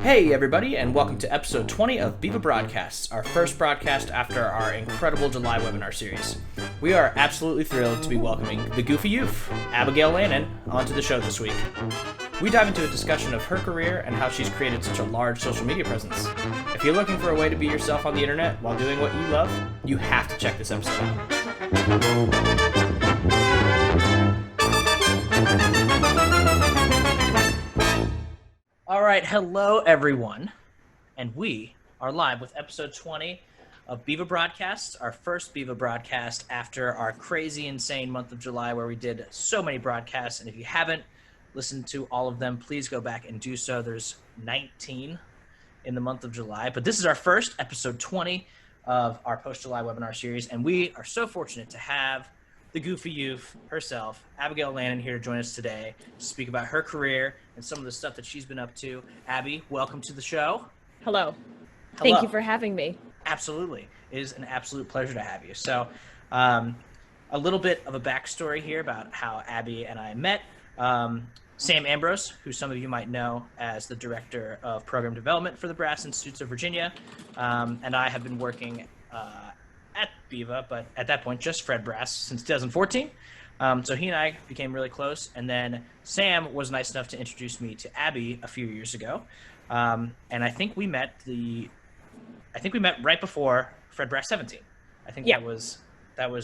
Hey everybody, and welcome to episode 20 of Viva Broadcasts, our first broadcast after our incredible July webinar series. We are absolutely thrilled to be welcoming the goofy Euph, Abigail Lannan, onto the show this week. We dive into a discussion of her career and how she's created such a large social media presence. If you're looking for a way to be yourself on the internet while doing what you love, you have to check this episode out. All right, hello everyone, and we are live with episode 20 of Viva Broadcasts, our first Viva broadcast after our crazy, insane month of July where we did so many broadcasts, and if you haven't listened to all of them, please go back and do so. There's 19 in the month of July, but this is our first episode 20 of our post-July webinar series, and we are so fortunate to have the goofy Euph herself, Abigail Lannan, here to join us today to speak about her career and some of the stuff that she's been up to. Abby, welcome to the show. Hello. Thank you for having me. Absolutely. It is an absolute pleasure to have you. So a little bit of a backstory here about how Abby and I met. Sam Ambrose, who some of you might know as the Director of Program Development for the Brass Institutes of Virginia, and I have been working at Viva, but at that point just Fred Brass since 2014. So he and I became really close, and then Sam was nice enough to introduce me to Abby a few years ago, and I think we met right before Fred Brass 17. I think that was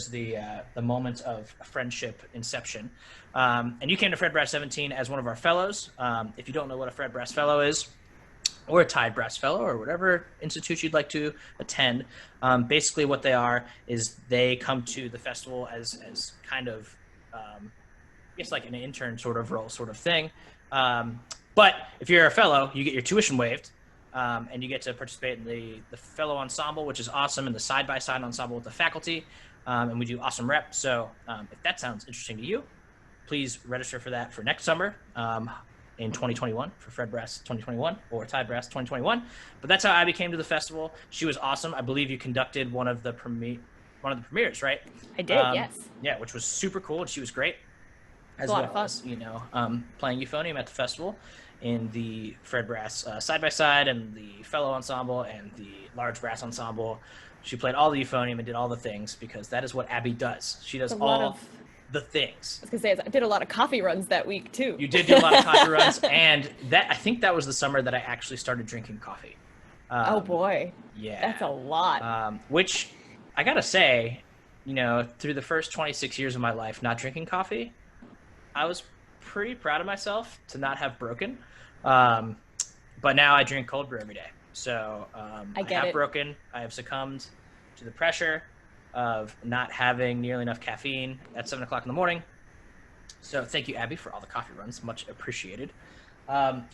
the moment of friendship inception. And you came to Fred Brass 17 as one of our fellows. If you don't know what a Fred Brass fellow is, or a tied brass fellow, or whatever institute you'd like to attend, basically what they are is they come to the festival as kind of, I guess like an intern sort of role sort of thing. But if you're a fellow, you get your tuition waived, and you get to participate in the fellow ensemble, which is awesome, and the side-by-side ensemble with the faculty, and we do awesome rep. So if that sounds interesting to you, please register for that for next summer. In 2021 for Fred Brass 2021 or Tied Brass 2021. But that's how Abby came to the festival. She was awesome. I believe you conducted one of the premieres, right? I did, yes. Yeah, which was super cool, and she was great. As well as, playing euphonium at the festival in the Fred Brass side-by-side and the fellow ensemble and the large brass ensemble. She played all the euphonium and did all the things because that is what Abby does. She does all the things. I was gonna say, I did a lot of coffee runs that week too. You did do a lot of coffee runs, and I think that was the summer that I actually started drinking coffee. Oh boy. Yeah. That's a lot. Which I gotta say, through the first 26 years of my life not drinking coffee, I was pretty proud of myself to not have broken. But now I drink cold brew every day. So I have broken. I have succumbed to the pressure of not having nearly enough caffeine at 7 o'clock in the morning. So thank you, Abby, for all the coffee runs. Much appreciated. But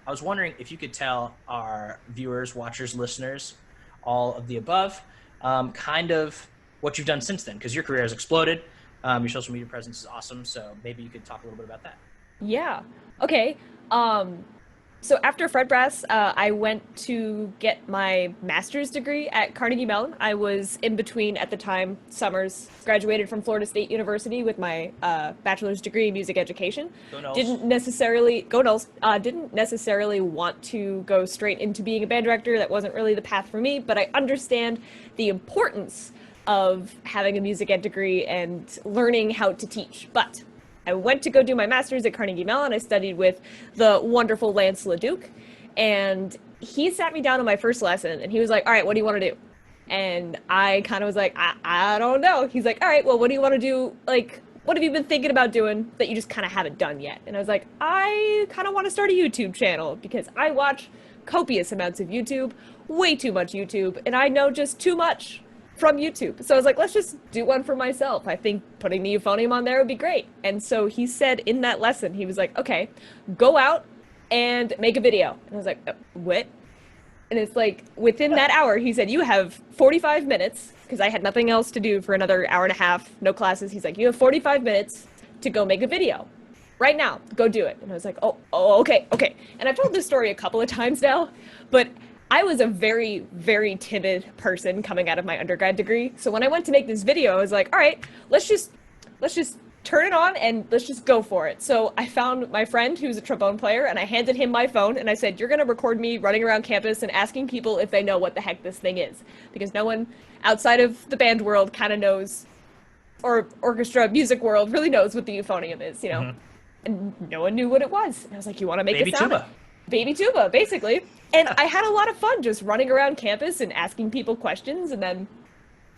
I was wondering if you could tell our viewers, watchers, listeners, all of the above, kind of what you've done since then, because your career has exploded. Your social media presence is awesome. So maybe you could talk a little bit about that. Yeah. Okay. So after Fred Brass, I went to get my master's degree at Carnegie Mellon. I was in between, at the time, summers, graduated from Florida State University with my bachelor's degree in music education. Go Noles. Didn't necessarily want to go straight into being a band director. That wasn't really the path for me, but I understand the importance of having a music ed degree and learning how to teach. But I went to go do my master's at Carnegie Mellon. I studied with the wonderful Lance LeDuc, and he sat me down on my first lesson, and he was like, all right, what do you want to do? And I kind of was like, I don't know. He's like, all right, well, what do you want to do? Like, what have you been thinking about doing that you just kind of haven't done yet? And I was like, I kind of want to start a YouTube channel because I watch copious amounts of YouTube, way too much YouTube, and I know just too much from YouTube. So I was like, let's just do one for myself. I think putting the euphonium on there would be great. And so he said in that lesson, he was like, okay, go out and make a video. And I was like, what? And it's like, within that hour, he said, you have 45 minutes, because I had nothing else to do for another hour and a half, no classes. He's like, you have 45 minutes to go make a video. Right now, go do it. And I was like, oh, okay. And I've told this story a couple of times now, but I was a very, very timid person coming out of my undergrad degree. So when I went to make this video, I was like, all right, let's just turn it on and let's just go for it. So I found my friend who's a trombone player and I handed him my phone and I said, you're going to record me running around campus and asking people if they know what the heck this thing is. Because no one outside of the band world kind of knows, or orchestra music world really knows what the euphonium is, you know? Mm-hmm. And no one knew what it was. And I was like, you want to make Baby a sound? tuba. Baby tuba, basically. And I had a lot of fun just running around campus and asking people questions, and then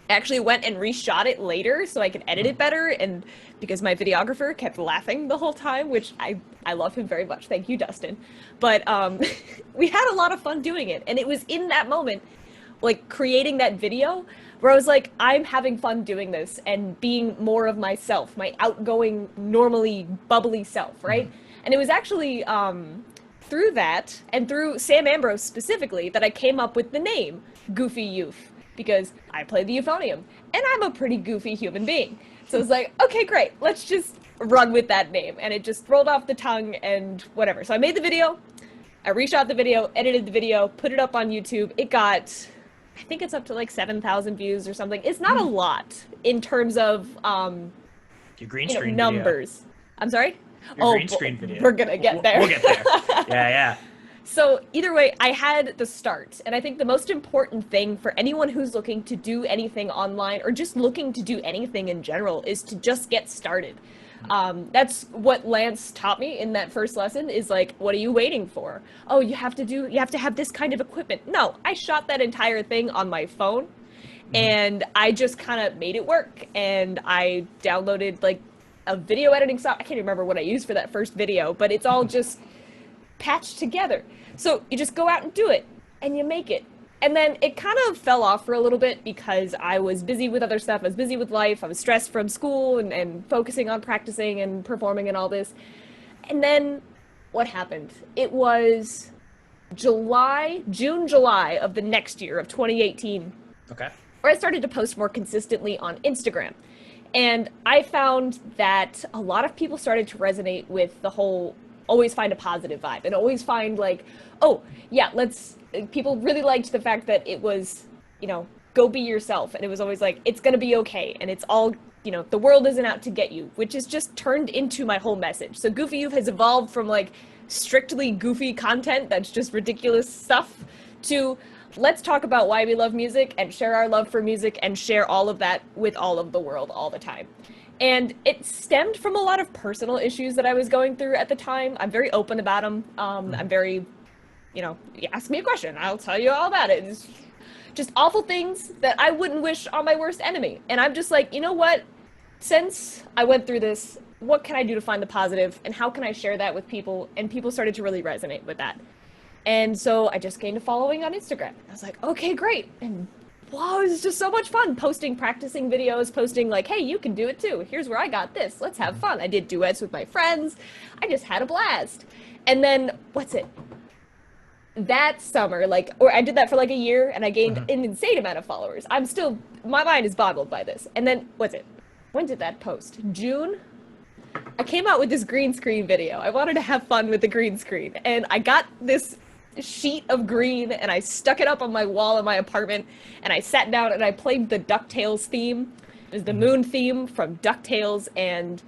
actually went and reshot it later so I could edit it better, and because my videographer kept laughing the whole time, which I love him very much. Thank you, Dustin. But we had a lot of fun doing it, and it was in that moment, like creating that video, where I was like, I'm having fun doing this and being more of myself, my outgoing, normally bubbly self, right? And it was actually through that, and through Sam Ambrose specifically, that I came up with the name Goofy Euph, because I play the euphonium, and I'm a pretty goofy human being. So I was like, okay, great, let's just run with that name. And it just rolled off the tongue and whatever. So I made the video, I reshot the video, edited the video, put it up on YouTube. It got, I think it's up to like 7,000 views or something. It's not a lot in terms of your green screen numbers. Video. I'm sorry? Your green screen video. We're gonna get there. We'll get there. Yeah. So either way, I had the start. And I think the most important thing for anyone who's looking to do anything online, or just looking to do anything in general, is to just get started. That's what Lance taught me in that first lesson, is like, what are you waiting for? Oh, you have to have this kind of equipment. No, I shot that entire thing on my phone, and I just kind of made it work. And I downloaded like a video editing software. I can't remember what I used for that first video, but it's all just patched together. So you just go out and do it, and you make it. And then it kind of fell off for a little bit because I was busy with other stuff. I was busy with life. I was stressed from school and focusing on practicing and performing and all this. And then what happened? It was June, July of the next year, of 2018. Okay. Where I started to post more consistently on Instagram. And I found that a lot of people started to resonate with the whole always find a positive vibe, and always find like, oh yeah, people really liked the fact that it was, go be yourself. And it was always like, it's gonna be okay. And it's all, the world isn't out to get you, which is just turned into my whole message. So Goofy Youth has evolved from like strictly goofy content that's just ridiculous stuff to let's talk about why we love music and share our love for music and share all of that with all of the world all the time. And it stemmed from a lot of personal issues that I was going through at the time. I'm very open about them. I'm very, you ask me a question, I'll tell you all about it. It's just awful things that I wouldn't wish on my worst enemy. And I'm just like, you know what? Since I went through this, what can I do to find the positive? And how can I share that with people? And people started to really resonate with that. And so I just gained a following on Instagram. I was like, okay, great. And wow, it was just so much fun posting, practicing videos, posting like, hey, you can do it too. Here's where I got this. Let's have fun. I did duets with my friends. I just had a blast. And then, that summer, or I did that for like a year, and I gained an insane amount of followers. My mind is boggled by this. And then, when did that post? June? I came out with this green screen video. I wanted to have fun with the green screen. And I got this sheet of green and I stuck it up on my wall in my apartment, and I sat down and I played the DuckTales theme. It was the moon theme from DuckTales, and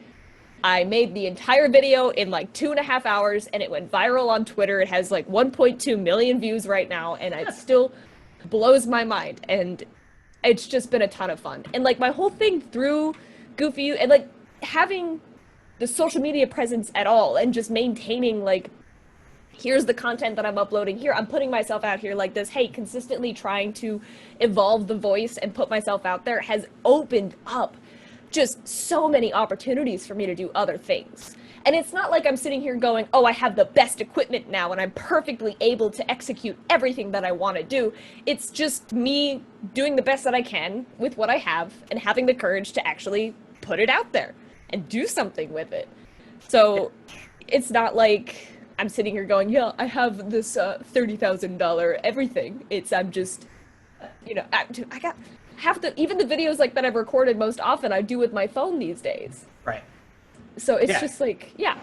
I made the entire video in like 2.5 hours, and it went viral on Twitter. It has like 1.2 million views right now, and it still blows my mind. And it's just been a ton of fun. And like my whole thing through Goofy, and like having the social media presence at all, and just maintaining like, here's the content that I'm uploading here. I'm putting myself out here like this. Hey, consistently trying to evolve the voice and put myself out there has opened up just so many opportunities for me to do other things. And it's not like I'm sitting here going, oh, I have the best equipment now and I'm perfectly able to execute everything that I want to do. It's just me doing the best that I can with what I have and having the courage to actually put it out there and do something with it. So it's not like I'm sitting here going, yeah, I have this $30,000 everything. I'm just, I got even the videos like that I've recorded most often, I do with my phone these days. Right. So it's just like, yeah.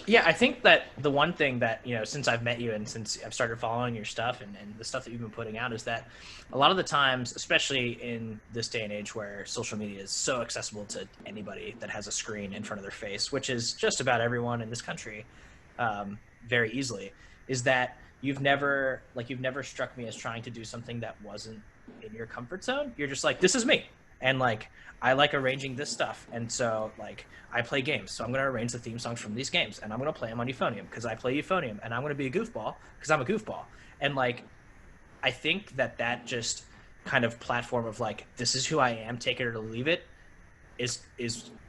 Yeah, I think that the one thing that, since I've met you and since I've started following your stuff and the stuff that you've been putting out is that a lot of the times, especially in this day and age where social media is so accessible to anybody that has a screen in front of their face, which is just about everyone in this country, very easily, is that you've never struck me as trying to do something that wasn't in your comfort zone. You're just like, this is me. And like, I like arranging this stuff. And so like, I play games, so I'm going to arrange the theme songs from these games, and I'm going to play them on Euphonium because I play Euphonium, and I'm going to be a goofball because I'm a goofball. And like, I think that just kind of platform of like, this is who I am, take it or leave it, is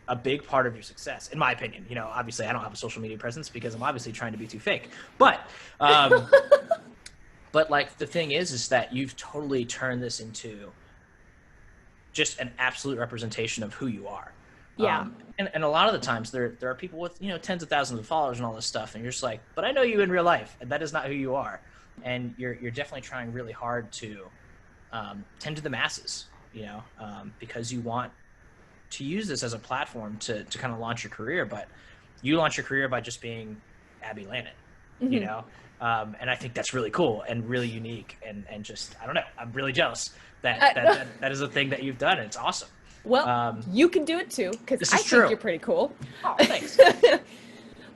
a big part of your success, in my opinion. Obviously, I don't have a social media presence because I'm obviously trying to be too fake. But, but like, the thing is that you've totally turned this into just an absolute representation of who you are. Yeah. And a lot of the times there are people with, tens of thousands of followers and all this stuff. And you're just like, but I know you in real life, and that is not who you are. And you're definitely trying really hard to tend to the masses, because you want to use this as a platform to kind of launch your career. But you launch your career by just being Abby Lannan, and I think that's really cool and really unique. And just, I don't know, I'm really jealous that is a thing that you've done. And it's awesome. Well, you can do it too, because I think you're pretty cool. Oh, thanks.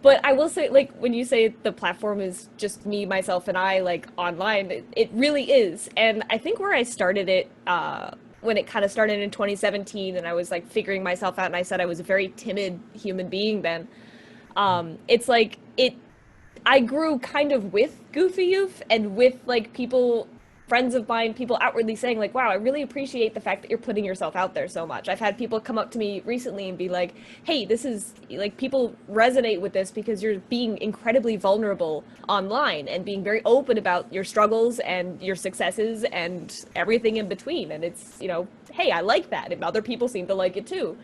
But I will say, like, when you say the platform is just me, myself, and I, like, online, it really is. And I think where I started it, when it kind of started in 2017, and I was, like, figuring myself out, and I said I was a very timid human being then, it's like, I grew kind of with Goofy Euph, and with, like, friends of mine, people outwardly saying like, wow, I really appreciate the fact that you're putting yourself out there so much. I've had people come up to me recently and be like, hey, this is like, people resonate with this because you're being incredibly vulnerable online and being very open about your struggles and your successes and everything in between. And it's, hey, I like that. And other people seem to like it too.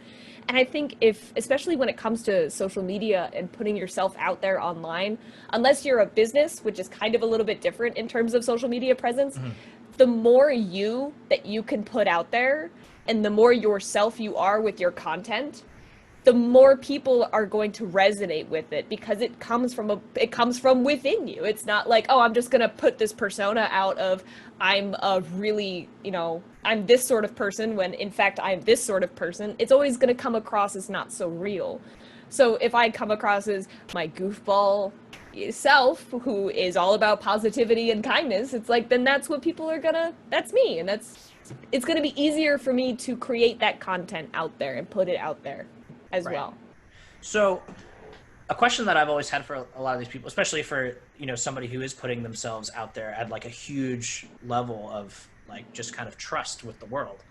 And I think especially when it comes to social media and putting yourself out there online, unless you're a business, which is kind of a little bit different in terms of social media presence, the more that you can put out there and the more yourself you are with your content, the more people are going to resonate with it, because it comes from within you. It's not like, oh, I'm just going to put this persona out of, I'm a really, I'm this sort of person, when in fact I'm this sort of person. It's always going to come across as not so real. So if I come across as my goofball self, who is all about positivity and kindness, it's like, then that's what people are that's me. And it's going to be easier for me to create that content out there and put it out there as well. So a question that I've always had for a lot of these people, especially for, somebody who is putting themselves out there at like a huge level of like just kind of trust with the world.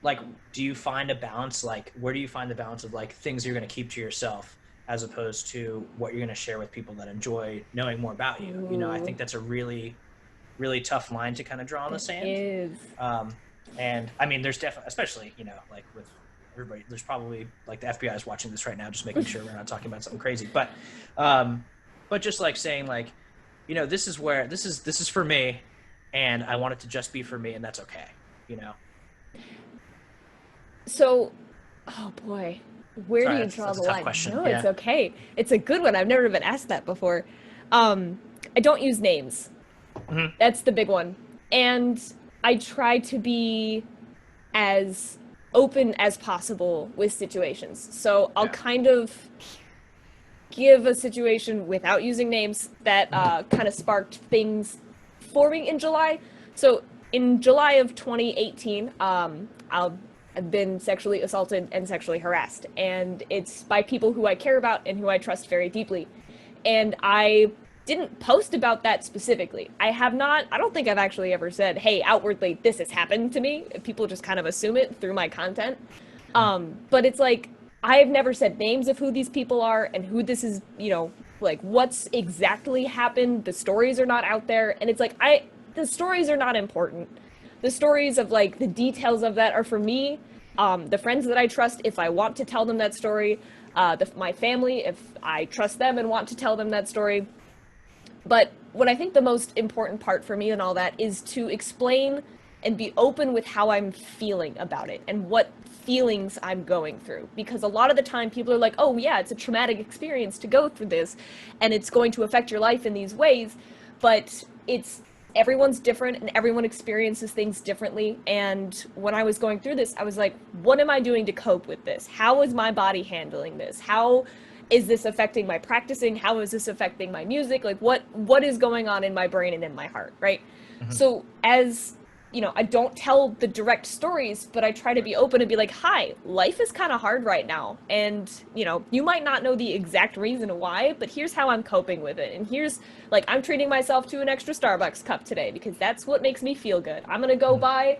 Like, do you find a balance? Like, where do you find the balance of like things you're going to keep to yourself as opposed to what you're going to share with people that enjoy knowing more about you? I think that's a really, really tough line to kind of draw in the sand. It is. And I mean, there's definitely, especially, like with everybody, there's probably like the FBI is watching this right now, just making sure we're not talking about something crazy. But just like saying like, this is where this is for me, and I want it to just be for me, and that's okay. So, oh boy, where do you draw the line? Question. No, it's okay. It's a good one. I've never been asked that before. I don't use names. Mm-hmm. That's the big one. And I try to be as open as possible with situations. So I'll kind of give a situation without using names that kind of sparked things forming in July. So in July of 2018, I've been sexually assaulted and sexually harassed, and it's by people who I care about and who I trust very deeply. And I didn't post about that specifically. I don't think I've actually ever said, hey, outwardly, this has happened to me. People just kind of assume it through my content. But it's like, I've never said names of who these people are and who this is, like what's exactly happened. The stories are not out there. And it's like, the stories are not important. The stories of like the details of that are for me, the friends that I trust, if I want to tell them that story, my family, if I trust them and want to tell them that story. But what I think the most important part for me and all that is to explain and be open with how I'm feeling about it and what feelings I'm going through. Because a lot of the time people are like, oh yeah, it's a traumatic experience to go through this and it's going to affect your life in these ways, but everyone's different and everyone experiences things differently. And when I was going through this, I was like, what am I doing to cope with this? How is my body handling this? How is this affecting my practicing? How is this affecting my music? Like what is going on in my brain and in my heart, right? Mm-hmm. So as you know, I don't tell the direct stories, but I try to be open and be like, hi, life is kind of hard right now. And, you know, you might not know the exact reason why, but here's how I'm coping with it. And here's, like, I'm treating myself to an extra Starbucks cup today because that's what makes me feel good. I'm going to go buy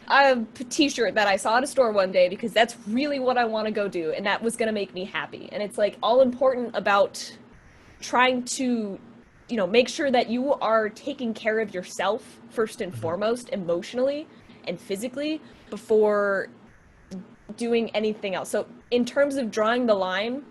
a t-shirt that I saw at a store one day because that's really what I want to go do. And that was going to make me happy. And it's, like, all important about trying to, you know, make sure that you are taking care of yourself first and foremost, emotionally and physically, before doing anything else. So in terms of drawing the line,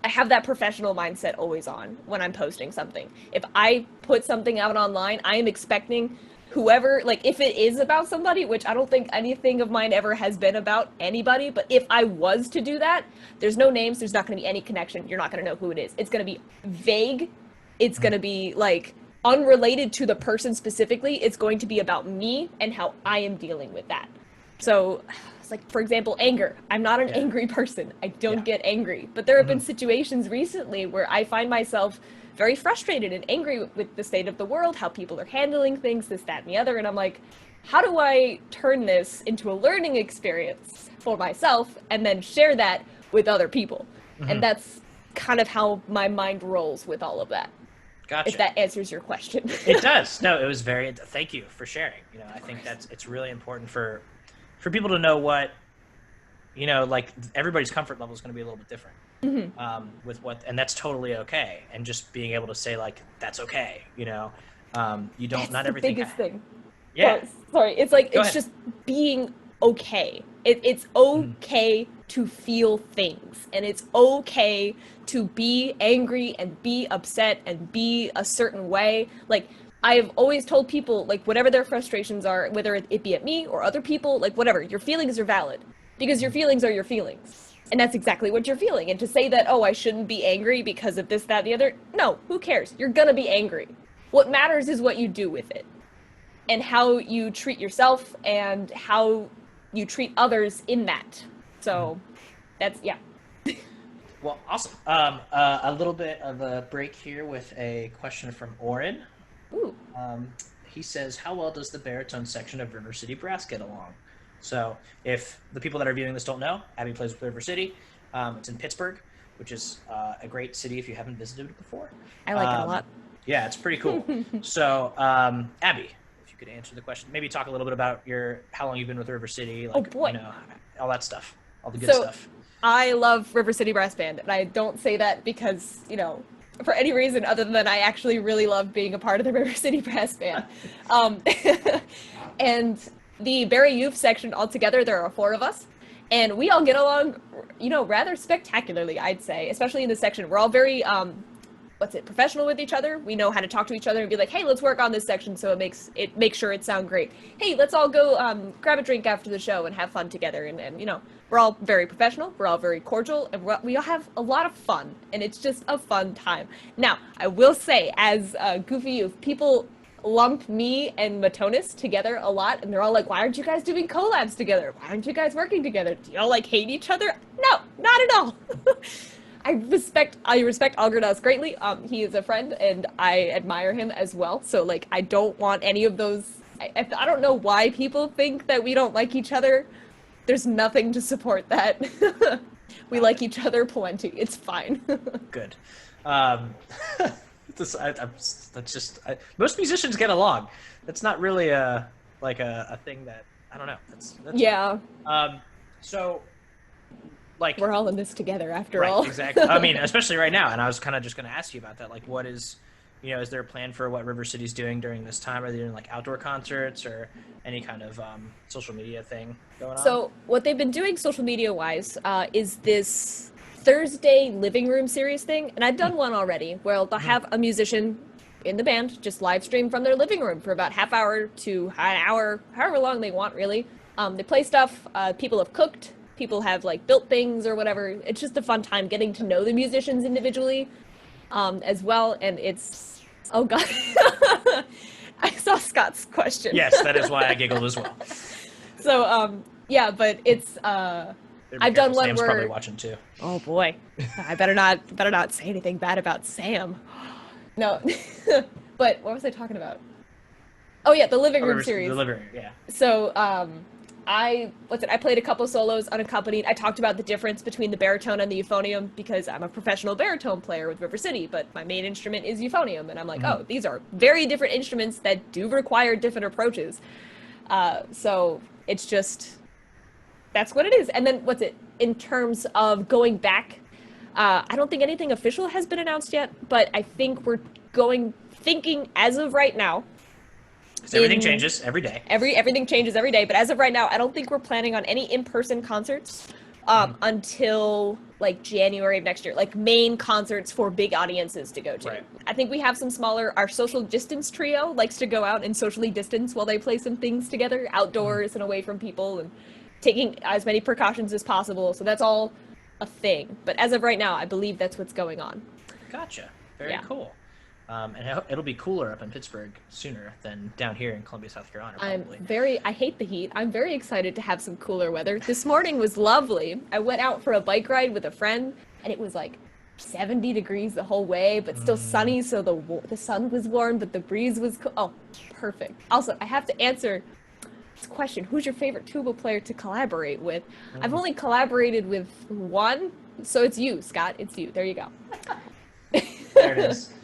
I have that professional mindset always on when I'm posting something. If I put something out online, I am expecting whoever, like if it is about somebody, which I don't think anything of mine ever has been about anybody, but if I was to do that, there's no names, there's not going to be any connection, you're not going to know who it is. It's going to be vague. It's going to be like unrelated to the person specifically. It's going to be about me and how I am dealing with that. So it's like, for example, anger. I'm not an angry person. I don't get angry. But there have been situations recently where I find myself very frustrated and angry with the state of the world, how people are handling things, this, that, and the other. And I'm like, how do I turn this into a learning experience for myself and then share that with other people? And that's kind of how my mind rolls with all of that. Gotcha. If that answers your question. It does. No, it was thank you for sharing. You know, I think it's really important for people to know what, you know, like everybody's comfort level is going to be a little bit different with what, and that's totally okay. And just being able to say like, that's okay. You know, you don't, that's not the everything. Biggest thing. Yeah. Sorry. It's like, Go it's ahead. just being okay. It's okay to feel things, and it's okay to be angry and be upset and be a certain way. Like, I've always told people, like, whatever their frustrations are, whether it be at me or other people, like, whatever, your feelings are valid, because your feelings are your feelings. And that's exactly what you're feeling. And to say that, oh, I shouldn't be angry because of this, that, and the other, no, who cares? You're gonna be angry. What matters is what you do with it, and how you treat yourself, and how you treat others in that. So that's, yeah. Well, awesome. A little bit of a break here with a question from Oren. Ooh. He says, how well does the baritone section of River City Brass get along? So if the people that are viewing this don't know, Abby plays with River City. It's in Pittsburgh, which is a great city if you haven't visited it before. I like it a lot. Yeah, it's pretty cool. So, Abby, if you could answer the question, maybe talk a little bit about how long you've been with River City, like, Oh, boy. you know, all that stuff, all the good stuff. I love River City Brass Band, and I don't say that because, you know, for any reason other than I actually really love being a part of the River City Brass Band. And the Barry Euph section altogether, there are 4 of us, and we all get along, you know, rather spectacularly, I'd say, especially in this section. We're all very, professional with each other. We know how to talk to each other and be like, hey, let's work on this section so it makes sure it sound great. Hey, let's all go grab a drink after the show and have fun together. And you know, we're all very professional, we're all very cordial, and we all have a lot of fun, and it's just a fun time. Now, I will say, as Goofy Youth, people lump me and Matonis together a lot, and they're all like, why aren't you guys doing collabs together? Why aren't you guys working together? Do y'all like hate each other? No, not at all. I respect Algernos greatly. He is a friend, and I admire him as well. So, like, I don't want any of those. I don't know why people think that we don't like each other. There's nothing to support that. We like each other plenty. It's fine. Good. Most musicians get along. That's not really a thing that, I don't know. That's yeah. So, like, we're all in this together after right, all. Exactly. I mean, especially right now. And I was kind of just going to ask you about that. Like, what is, you know, is there a plan for what River City's doing during this time? Are they doing like outdoor concerts or any kind of social media thing going on? So what they've been doing social media wise is this Thursday living room series thing. And I've done one already where they'll have a musician in the band just live stream from their living room for about half hour to an hour, however long they want, really. They play stuff. People have cooked. People have like built things or whatever. It's just a fun time getting to know the musicians individually as well. And it's, oh God. I saw Scott's question. Yes, that is why I giggled as well. So, yeah, but it's, I've done one Sam's where, probably watching too. oh boy, I better not say anything bad about Sam. No, but what was I talking about? Oh yeah, the living room series. The living room, yeah. So, I played a couple solos unaccompanied. I talked about the difference between the baritone and the euphonium because I'm a professional baritone player with River City, but my main instrument is euphonium, and I'm like, oh, these are very different instruments that do require different approaches. So it's just, that's what it is. And then in terms of going back, I don't think anything official has been announced yet, but I think we're thinking as of right now. Everything changes every day. Everything changes every day, but as of right now, I don't think we're planning on any in-person concerts until like January of next year, like main concerts for big audiences to go to. Right. I think we have some smaller, our social distance trio likes to go out and socially distance while they play some things together, outdoors and away from people and taking as many precautions as possible. So that's all a thing. But as of right now, I believe that's what's going on. Gotcha. Very cool. And it'll be cooler up in Pittsburgh sooner than down here in Columbia, South Carolina, probably. I hate the heat. I'm very excited to have some cooler weather. This morning was lovely. I went out for a bike ride with a friend, and it was like 70 degrees the whole way, but still sunny, so the sun was warm, but the breeze was cool. Oh, perfect. Also, I have to answer this question. Who's your favorite tuba player to collaborate with? I've only collaborated with one, so it's you, Scott. It's you. There you go. There it is.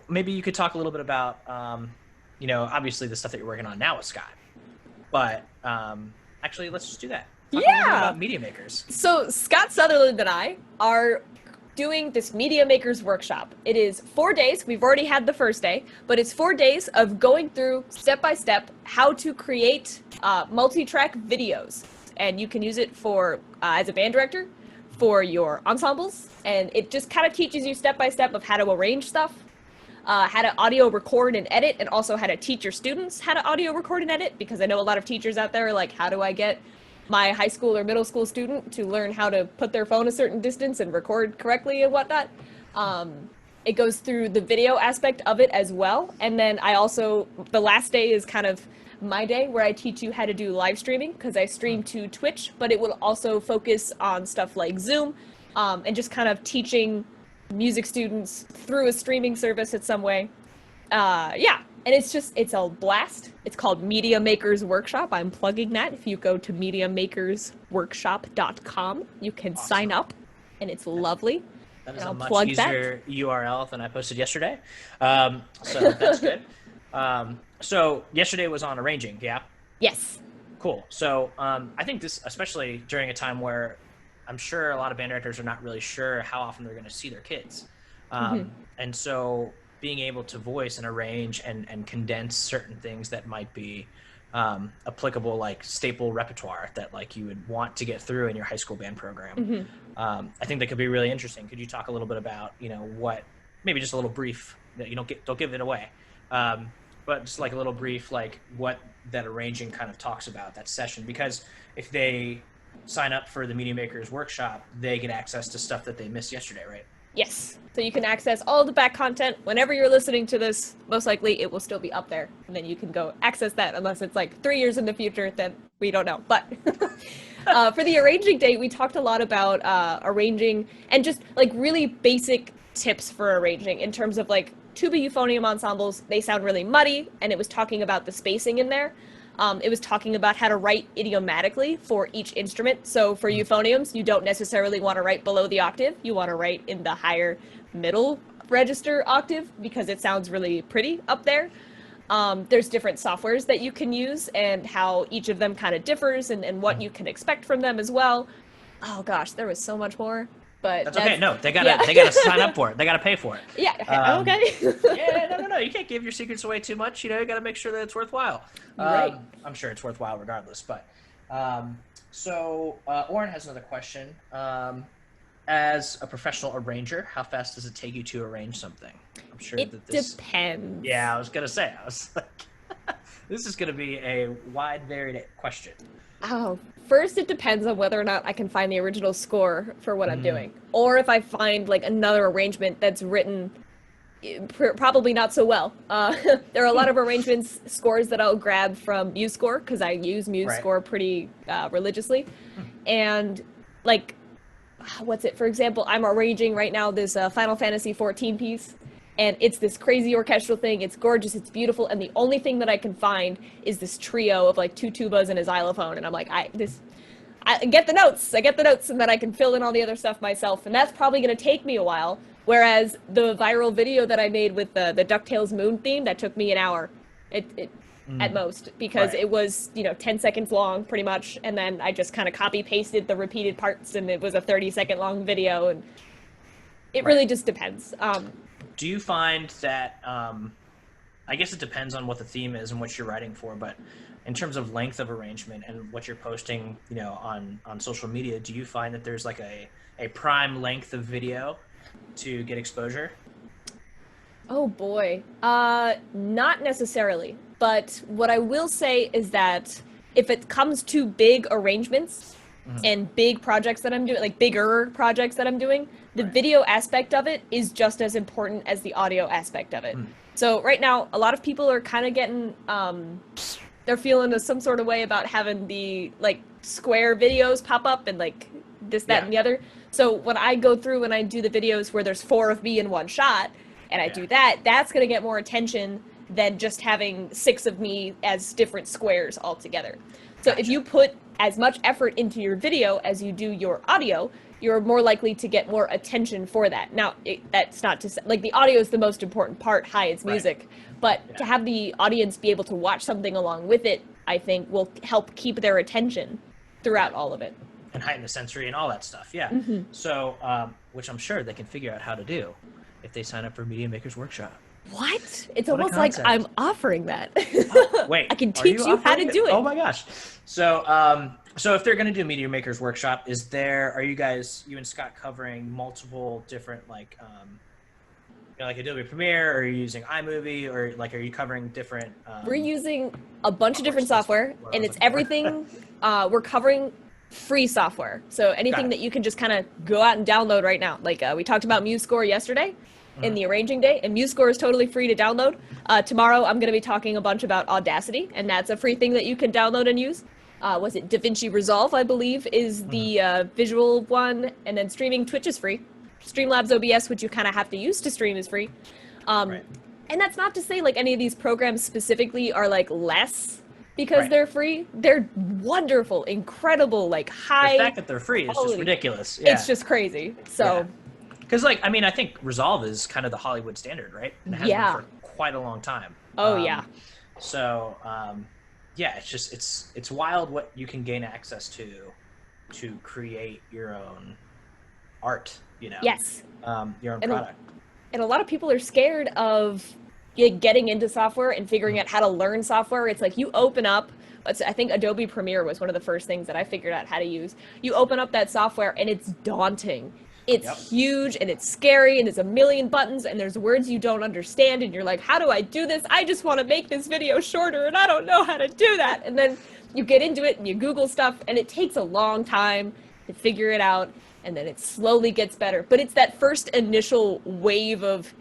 Maybe you could talk a little bit about, obviously the stuff that you're working on now with Scott. But actually, let's just do that. Talk a little bit about Media Makers. So Scott Sutherland and I are doing this Media Makers workshop. It is 4 days. We've already had the first day, but it's 4 days of going through step by step how to create multi-track videos. And you can use it for as a band director, for your ensembles, and it just kind of teaches you step by step of how to arrange stuff, how to audio record and edit, and also how to teach your students how to audio record and edit, because I know a lot of teachers out there are like, how do I get my high school or middle school student to learn how to put their phone a certain distance and record correctly and whatnot. It goes through the video aspect of it as well, and then the last day is kind of my day where I teach you how to do live streaming, because I stream to Twitch, but it will also focus on stuff like Zoom, and just kind of teaching music students through a streaming service in some way. And it's a blast. It's called Media Makers Workshop. I'm plugging that. If you go to MediaMakersWorkshop.com, you can sign up, and it's lovely. That is a much easier URL than I posted yesterday. So that's good. So yesterday was on arranging, yeah? Yes. Cool. So I think this, especially during a time where I'm sure a lot of band directors are not really sure how often they're going to see their kids. And so being able to voice and arrange and condense certain things that might be applicable, like staple repertoire that like you would want to get through in your high school band program. I think that could be really interesting. Could you talk a little bit about, what, maybe just a little brief, that you don't give it away. But just like a little brief, like what that arranging kind of talks about, that session, because if they sign up for the Media Makers workshop, they get access to stuff that they missed yesterday, right? Yes. So you can access all the back content whenever you're listening to this. Most likely it will still be up there, and then you can go access that, unless it's like 3 years in the future, then we don't know. But for the arranging day, we talked a lot about arranging and just like really basic tips for arranging in terms of like tuba euphonium ensembles. They sound really muddy, and it was talking about the spacing in there. It was talking about how to write idiomatically for each instrument. So for euphoniums, you don't necessarily want to write below the octave. You want to write in the higher middle register octave because it sounds really pretty up there. There's different softwares that you can use and how each of them kind of differs and what you can expect from them as well. Oh gosh, there was so much more. But that's okay. No, they gotta sign up for it. They gotta pay for it. Yeah. Okay. No. You can't give your secrets away too much. You gotta make sure that it's worthwhile. Right. I'm sure it's worthwhile regardless. But so Oren has another question. As a professional arranger, how fast does it take you to arrange something? I'm sure It that this. depends. Yeah, I was gonna say. I was like, this is gonna be a wide, varied question. Oh, first it depends on whether or not I can find the original score for what I'm Mm, doing, or if I find like another arrangement that's written probably not so well. There are a lot of arrangements scores that I'll grab from MuseScore because I use right. MuseScore pretty religiously, Hmm. and like what's it? For example, I'm arranging right now this Final Fantasy 14 piece, and it's this crazy orchestral thing. It's gorgeous, it's beautiful, and the only thing that I can find is this trio of like two tubas and a xylophone, and I'm like, I get the notes, and then I can fill in all the other stuff myself, and that's probably going to take me a while. Whereas the viral video that I made with the DuckTales Moon theme, that took me an hour. It at Mm, most, because right. it was 10 seconds long pretty much, and then I just kind of copy pasted the repeated parts, and it was a 30-second long video, and it Right. really just depends. Do you find that? I guess it depends on what the theme is and what you're writing for, but in terms of length of arrangement and what you're posting, on social media, do you find that there's like a prime length of video to get exposure? Oh boy. Not necessarily. But what I will say is that if it comes to big arrangements Mhm. and big projects that I'm doing, like bigger projects that I'm doing, the Right. video aspect of it is just as important as the audio aspect of it. Mm. So right now, a lot of people are kind of getting, they're feeling some sort of way about having the like square videos pop up and like this, that, Yeah. and the other. So when I go through and I do the videos where there's four of me in one shot, and I Yeah. do that, that's going to get more attention than just having six of me as different squares all together. So if Gotcha. you put as much effort into your video as you do your audio, you're more likely to get more attention for that. Now, that's not to say, like, the audio is the most important part, hi, it's Right. music, but Yeah. to have the audience be able to watch something along with it, I think will help keep their attention throughout all of it. And heighten the sensory and all that stuff. Yeah. Mm-hmm. So, which I'm sure they can figure out how to do if they sign up for Media Makers Workshop. What? It's What a almost like concept. I'm offering that. Wait, I can are teach you how to offering do it. Oh my gosh! So, so if they're going to do Media Makers Workshop, are you and Scott covering multiple different like Adobe Premiere, or are you using iMovie, or like are you covering different? We're using a bunch of different software, What I and was it's looking for. everything. We're covering free software, so Got anything it. that you can just kind of go out and download right now. Like we talked about MuseScore yesterday in Mhm. the arranging day, and MuseScore is totally free to download. Tomorrow, I'm going to be talking a bunch about Audacity, and that's a free thing that you can download and use. Was it DaVinci Resolve, I believe, is the visual one, and then streaming Twitch is free. Streamlabs OBS, which you kind of have to use to stream, is free. Right. And that's not to say like any of these programs specifically are like less because Right. they're free. They're wonderful, incredible, like The high fact that they're free is just quality. ridiculous. Yeah. It's just crazy. So Because, I think Resolve is kind of the Hollywood standard, right? And it has Yeah. been for quite a long time. Oh, yeah. So, yeah, it's wild what you can gain access to create your own art. Yes. Your own And product. And a lot of people are scared of getting into software and figuring out how to learn software. It's like you open up, I think Adobe Premiere was one of the first things that I figured out how to use. You open up that software and it's daunting. It's Yep. huge and it's scary and there's a million buttons and there's words you don't understand and you're like, how do I do this? I just want to make this video shorter and I don't know how to do that. And then you get into it and you Google stuff and it takes a long time to figure it out. And then it slowly gets better. But it's that first initial wave of,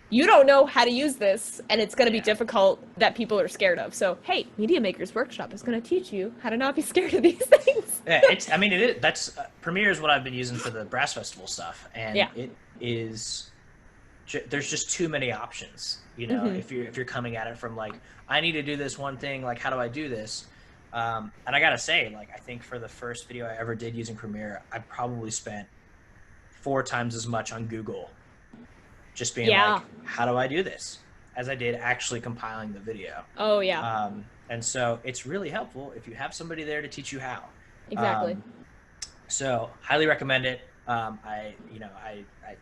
you don't know how to use this, and it's going to be difficult that people are scared of. So, hey, Media Makers Workshop is going to teach you how to not be scared of these things. Yeah, it is. That's Premiere is what I've been using for the Brass Festival stuff, and it is. There's just too many options. If you're coming at it from like, I need to do this one thing. Like, how do I do this? And I gotta say, like, I think for the first video I ever did using Premiere, I probably spent 4 times as much on Google, just being like, how do I do this, as I did actually compiling the video. Oh yeah. And so it's really helpful if you have somebody there to teach you how. Exactly. So highly recommend it. I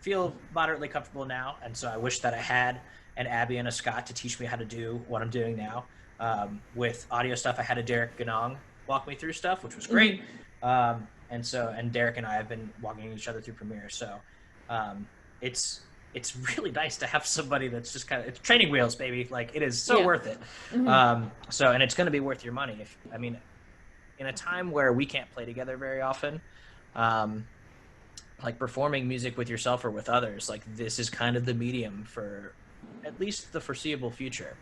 feel moderately comfortable now, and so I wish that I had an Abby and a Scott to teach me how to do what I'm doing now. With audio stuff, I had a Derek Ganong walk me through stuff, which was great. And Derek and I have been walking each other through Premiere. So it's it's really nice to have somebody that's just kind of, it's training wheels, baby. Like, it is so Yeah. worth it. So, and it's going to be worth your money. If, I mean, in a time where we can't play together very often, like performing music with yourself or with others, like this is kind of the medium for at least the foreseeable future.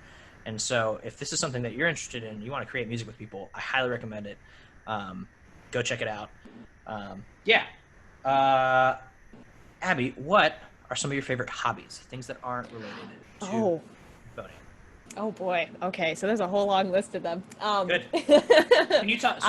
And so if this is something that you're interested in, you want to create music with people, I highly recommend it. Go check it out. Yeah. Abby, what are some of your favorite hobbies? Things that aren't related to voting. Oh boy. Okay, so there's a whole long list of them. Good. Can you talk? So,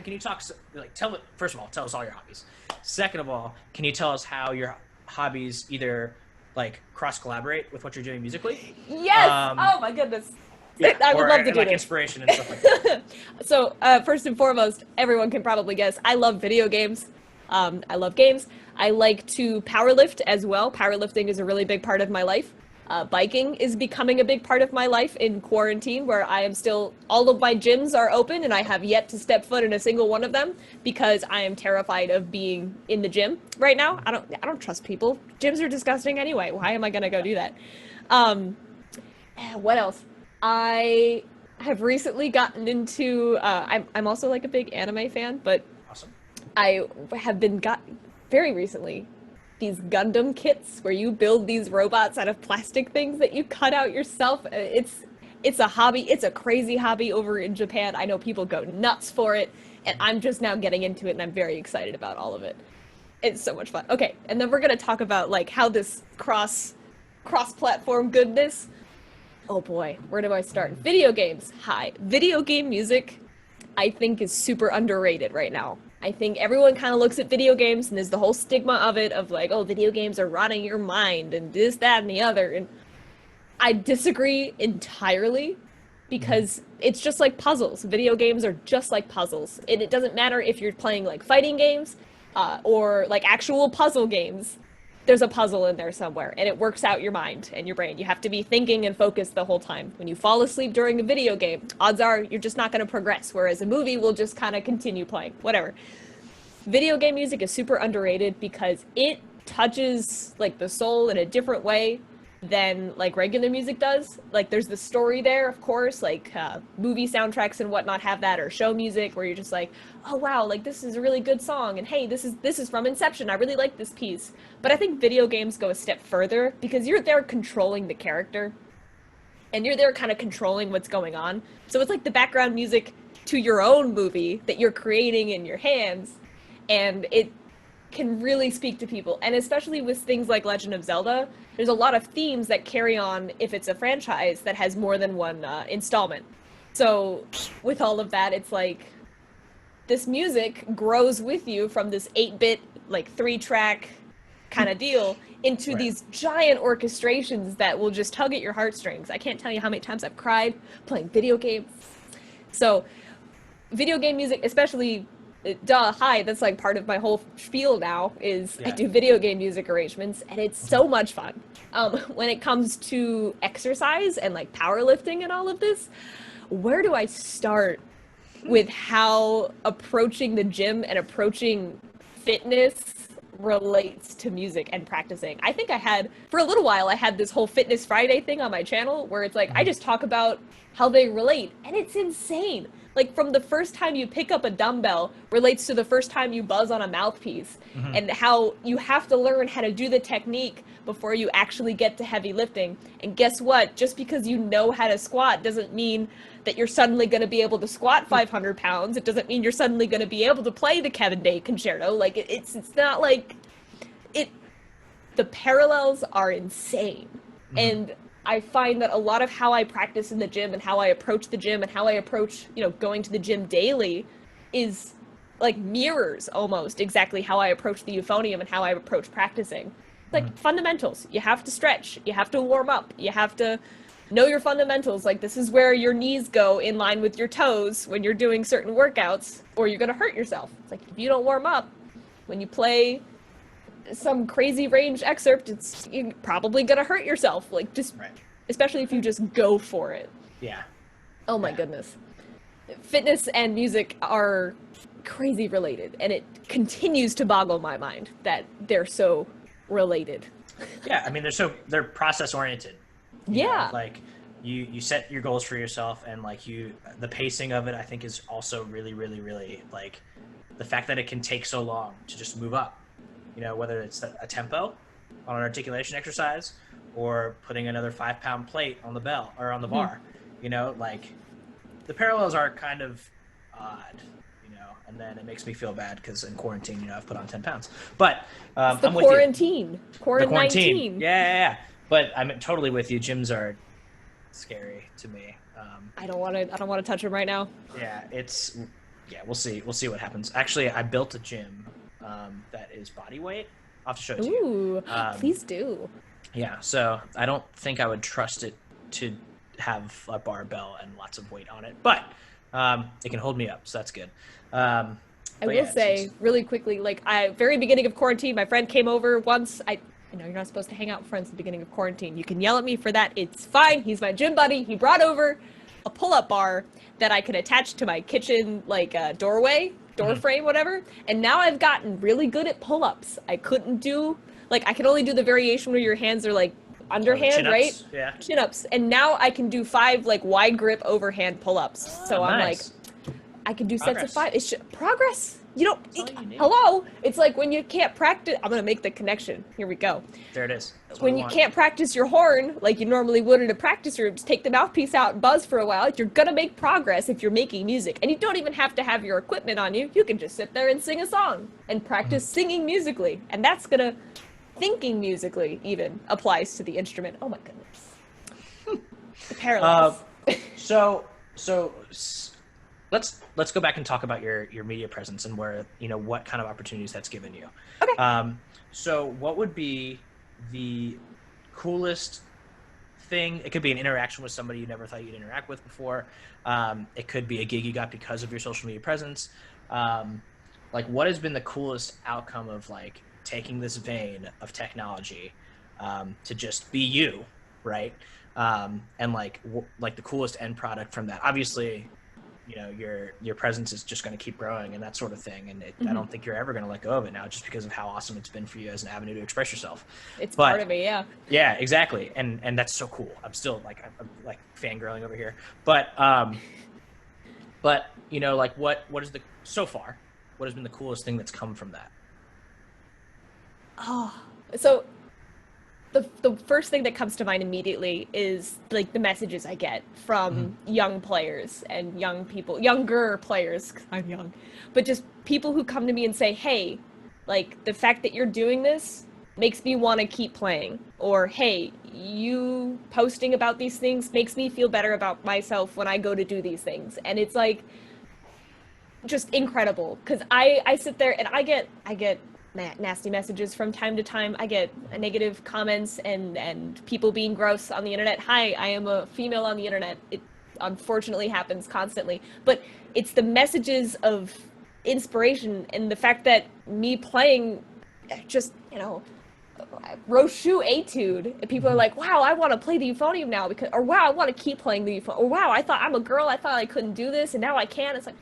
can you talk? Like, first of all, tell us all your hobbies. Second of all, can you tell us how your hobbies either like cross collaborate with what you're doing musically? Yes. Oh my goodness. Yeah, I would love to do like this. Inspiration and stuff like that. So first and foremost, everyone can probably guess, I love video games. I love games. I like to powerlift as well. Powerlifting is a really big part of my life. Biking is becoming a big part of my life in quarantine, where I am still, all of my gyms are open and I have yet to step foot in a single one of them because I am terrified of being in the gym right now. I don't trust people. Gyms are disgusting anyway. Why am I going to go do that? What else? I have recently gotten into, I'm also like a big anime fan, but Awesome. I have been very recently these Gundam kits where you build these robots out of plastic things that you cut out yourself. It's a hobby. It's a crazy hobby over in Japan. I know people go nuts for it, and I'm just now getting into it, and I'm very excited about all of it. It's so much fun. Okay, and then we're gonna talk about like how this cross-platform goodness. Oh boy, where do I start? Video games. Hi. Video game music, I think, is super underrated right now. I think everyone kind of looks at video games and there's the whole stigma of it, of like, oh, video games are rotting your mind and this, that, and the other. And I disagree entirely because it's just like puzzles. Video games are just like puzzles. And it doesn't matter if you're playing like fighting games or like actual puzzle games. There's a puzzle in there somewhere, and it works out your mind and your brain. You have to be thinking and focused the whole time. When you fall asleep during a video game, odds are you're just not going to progress, whereas a movie will just kind of continue playing, whatever. Video game music is super underrated because it touches like the soul in a different way than like regular music does. Like there's the story there, of course, like movie soundtracks and whatnot have that, or show music where you're just like, oh wow, like this is a really good song, and hey, this is from Inception, I really like this piece. But I think video games go a step further because you're there controlling the character and you're there kind of controlling what's going on. So it's like the background music to your own movie that you're creating in your hands, and it can really speak to people. And especially with things like Legend of Zelda, there's a lot of themes that carry on if it's a franchise that has more than one installment. So with all of that, it's like this music grows with you from this 8-bit, like 3-track kind of deal into these giant orchestrations that will just tug at your heartstrings. I can't tell you how many times I've cried playing video games. So video game music, especially that's like part of my whole spiel now is I do video game music arrangements, and it's so much fun. When it comes to exercise and like powerlifting and all of this, where do I start with how approaching the gym and approaching fitness relates to music and practicing? I think for a little while, I had this whole Fitness Friday thing on my channel where it's like, I just talk about how they relate, and it's insane. Like from the first time you pick up a dumbbell relates to the first time you buzz on a mouthpiece, and how you have to learn how to do the technique before you actually get to heavy lifting. And guess what? Just because you know how to squat doesn't mean that you're suddenly going to be able to squat 500 pounds. It doesn't mean you're suddenly going to be able to play the Kevin Day concerto. Like it's not like it. The parallels are insane. And I find that a lot of how I practice in the gym and how I approach the gym and how I approach, going to the gym daily is like mirrors almost exactly how I approach the euphonium and how I approach practicing. Like fundamentals. You have to stretch. You have to warm up. You have to know your fundamentals. Like this is where your knees go in line with your toes when you're doing certain workouts, or you're going to hurt yourself. It's like if you don't warm up, when you play some crazy range excerpt, you're probably going to hurt yourself. Like just, especially if you just go for it. Yeah. Oh my goodness. Fitness and music are crazy related, and it continues to boggle my mind that they're so related. Yeah, I mean, they're process oriented. Yeah. Like you set your goals for yourself, and like the pacing of it, I think, is also really, really, really like the fact that it can take so long to just move up. Whether it's a tempo on an articulation exercise or putting another 5-pound plate on the bell or on the bar. Like the parallels are kind of odd. And then it makes me feel bad because in quarantine, I've put on 10 pounds. But It's the I'm with quarantine. you. The Quarantine. quarantine. Yeah. But I'm totally with you. Gyms are scary to me. I don't want to touch them right now. Yeah, we'll see. We'll see what happens. Actually, I built a gym that is body weight. I'll have to show it to you. Ooh, please do. Yeah, so I don't think I would trust it to have a barbell and lots of weight on it, but it can hold me up, so that's good. I will say really quickly, like very beginning of quarantine, my friend came over once. You're not supposed to hang out with friends at the beginning of quarantine. You can yell at me for that. It's fine. He's my gym buddy. He brought over a pull-up bar that I could attach to my kitchen, like door frame, whatever. And now I've gotten really good at pull-ups. I could only do the variation where your hands are like underhand, right? Yeah. Chin-ups. And now I can do 5 like wide grip overhand pull-ups. So I'm like, I can do sets of 5. It's just progress. Hello? It's like when you can't practice. I'm going to make the connection. Here we go. There it is. When you can't practice your horn like you normally would in a practice room, just take the mouthpiece out and buzz for a while. You're going to make progress if you're making music. And you don't even have to have your equipment on you. You can just sit there and sing a song and practice singing musically. And that's going to, thinking musically even, applies to the instrument. Oh my goodness. The parallels. So let's go back and talk about your media presence and where what kind of opportunities that's given you. Okay. So what would be the coolest thing? It could be an interaction with somebody you never thought you'd interact with before. It could be a gig you got because of your social media presence. Like what has been the coolest outcome of like taking this vein of technology to just be you, right? And like the coolest end product from that. Obviously, your presence is just going to keep growing and that sort of thing. And I don't think you're ever going to let go of it now, just because of how awesome it's been for you as an avenue to express yourself. It's part of me, yeah. Yeah, exactly. And that's so cool. I'm still I'm fangirling over here. But like what is so far, what has been the coolest thing that's come from that? Oh, so the first thing that comes to mind immediately is like the messages I get from young players and younger players, 'cause I'm young, but just people who come to me and say, hey, like the fact that you're doing this makes me want to keep playing, or hey, you posting about these things makes me feel better about myself when I go to do these things. And it's like just incredible, because I sit there and I get nasty messages from time to time. I get negative comments and people being gross on the internet. Hi, I am a female on the internet. It unfortunately happens constantly. But it's the messages of inspiration and the fact that me playing just, Roshu Etude, and people are like, wow, I want to play the euphonium now, or wow, I want to keep playing the euphonium, or wow, I thought I'm a girl, I thought I couldn't do this, and now I can. It's like,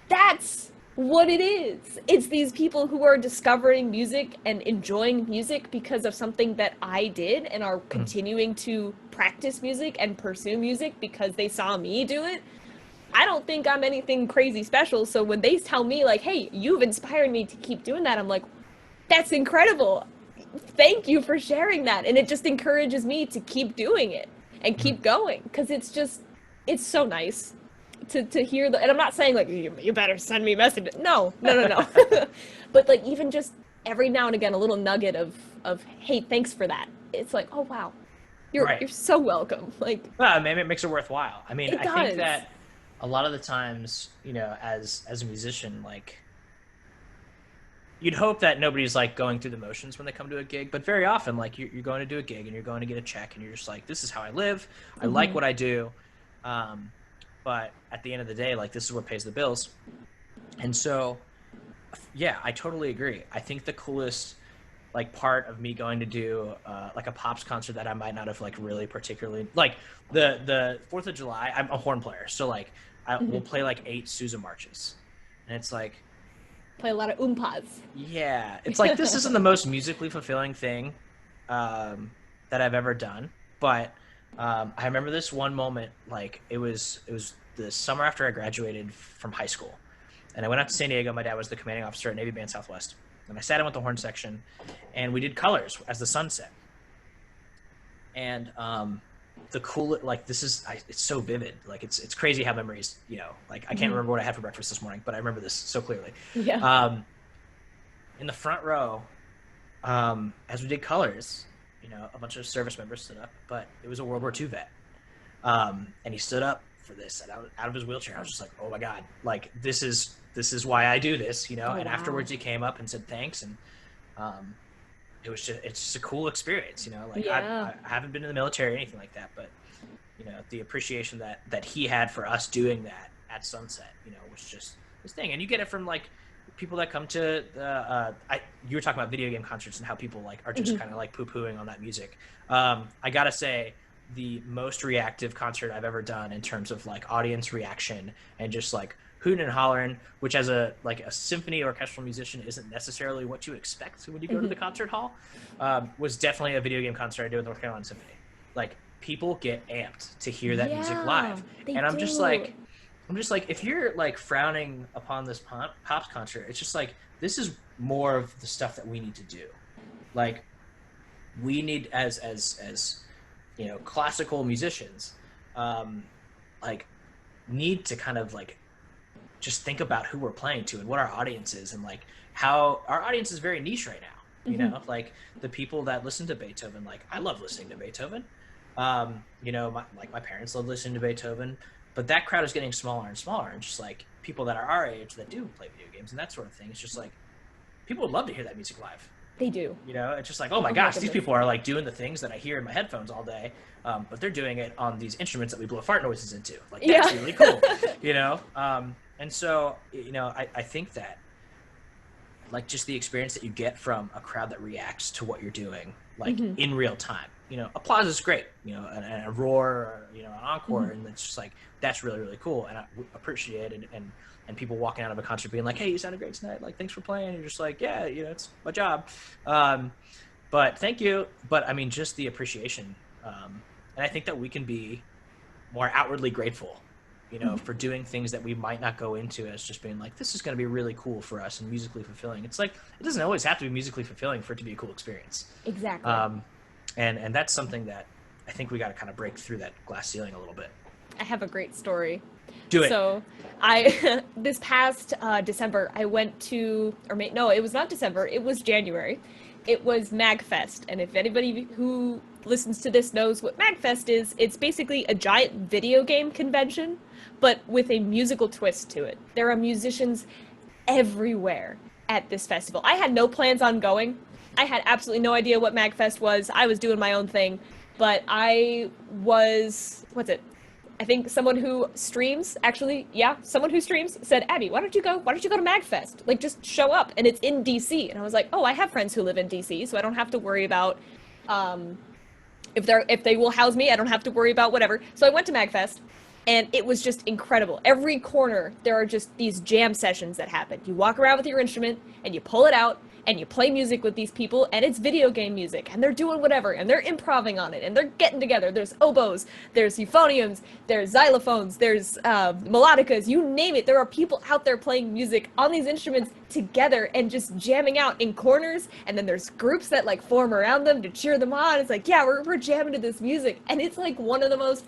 that's what it is. It's these people who are discovering music and enjoying music because of something that I did, and are continuing to practice music and pursue music because they saw me do it. I don't think I'm anything crazy special, so when they tell me like, hey, you've inspired me to keep doing that, I'm like, that's incredible. Thank you for sharing that. And it just encourages me to keep doing it and keep going, because it's so nice to hear and I'm not saying like you better send me messages. No. But like even just every now and again a little nugget of hey, thanks for that. It's like, oh wow, you're so welcome. Like, well, maybe it makes it worthwhile. I mean, I think that a lot of the times, as a musician, like you'd hope that nobody's like going through the motions when they come to a gig, but very often like you're going to do a gig and you're going to get a check and you're just like, this is how I live. I like what I do. But at the end of the day, like this is what pays the bills. And so, yeah, I totally agree. I think the coolest like part of me going to do like a Pops concert that I might not have like really particularly like the 4th of July, I'm a horn player. So like we'll play like 8 Sousa marches, and it's like, play a lot of oompas. Yeah. It's like, this isn't the most musically fulfilling thing that I've ever done, but I remember this one moment. Like it was the summer after I graduated from high school, and I went out to San Diego. My dad was the commanding officer at Navy Band Southwest, and I sat in with the horn section, and we did colors as the sun set. And the cool, like this is, it's so vivid. Like it's crazy how memories, like I can't remember what I had for breakfast this morning, but I remember this so clearly. Yeah. In the front row, as we did colors, a bunch of service members stood up, but it was a World War II vet. And he stood up for this out of his wheelchair. I was just like, oh my God, like this is why I do this, Oh, and wow. afterwards he came up and said thanks. And it's just a cool experience, like Yeah. I haven't been in the military or anything like that, but the appreciation that he had for us doing that at sunset, was just this thing. And you get it from like people that come to you were talking about video game concerts and how people like are just kind of like poo-pooing on that music. I gotta say, the most reactive concert I've ever done in terms of like audience reaction and just like hooting and hollering, which as a symphony orchestral musician isn't necessarily what you expect when you go to the concert hall, was definitely a video game concert I did with North Carolina Symphony. Like people get amped to hear that music live, and I'm just like, if you're like frowning upon this Pops concert, it's just like, this is more of the stuff that we need to do. Like we need as classical musicians, like need to kind of like just think about who we're playing to and what our audience is, and like how our audience is very niche right now. Like the people that listen to Beethoven, like I love listening to Beethoven. My parents love listening to Beethoven, but that crowd is getting smaller and smaller, and just like people that are our age that do play video games and that sort of thing, it's just like people would love to hear that music live. They do. It's just like, oh my gosh, these people are like doing the things that I hear in my headphones all day, but they're doing it on these instruments that we blow fart noises into. Like that's really cool, And so, I think that like just the experience that you get from a crowd that reacts to what you're doing, like in real time, applause is great, and a roar, or, an encore, and it's just like, that's really, really cool. And I appreciate it. And people walking out of a concert being like, hey, you sounded great tonight. Like, thanks for playing. And you're just like, yeah, it's my job. But thank you. But I mean, just the appreciation. And I think that we can be more outwardly grateful, for doing things that we might not go into as just being like, this is going to be really cool for us and musically fulfilling. It's like, it doesn't always have to be musically fulfilling for it to be a cool experience. Exactly. And that's something that I think we got to kind of break through that glass ceiling a little bit. I have a great story. Do it. So this past December, I went to, it was not December, it was January. It was MagFest. And if anybody who listens to this knows what MagFest is, it's basically a giant video game convention, but with a musical twist to it. There are musicians everywhere at this festival. I had no plans on going. I had absolutely no idea what MagFest was. I was doing my own thing, but I was, I think someone who streams, someone who streams said, Abby, why don't you go to MagFest? Like, just show up, and it's in DC. And I was like, oh, I have friends who live in DC, so I don't have to worry about, if they will house me, I don't have to worry about whatever. So I went to MagFest, and it was just incredible. Every corner, there are just these jam sessions that happen. You walk around with your instrument, and you pull it out, and you play music with these people, and it's video game music, and they're doing whatever, and they're improvising on it, and they're getting together. There's oboes, there's euphoniums, there's xylophones, there's melodicas, you name it. There are people out there playing music on these instruments together and just jamming out in corners, and then there's groups that like form around them to cheer them on. It's like, yeah, we're jamming to this music, and it's like one of the most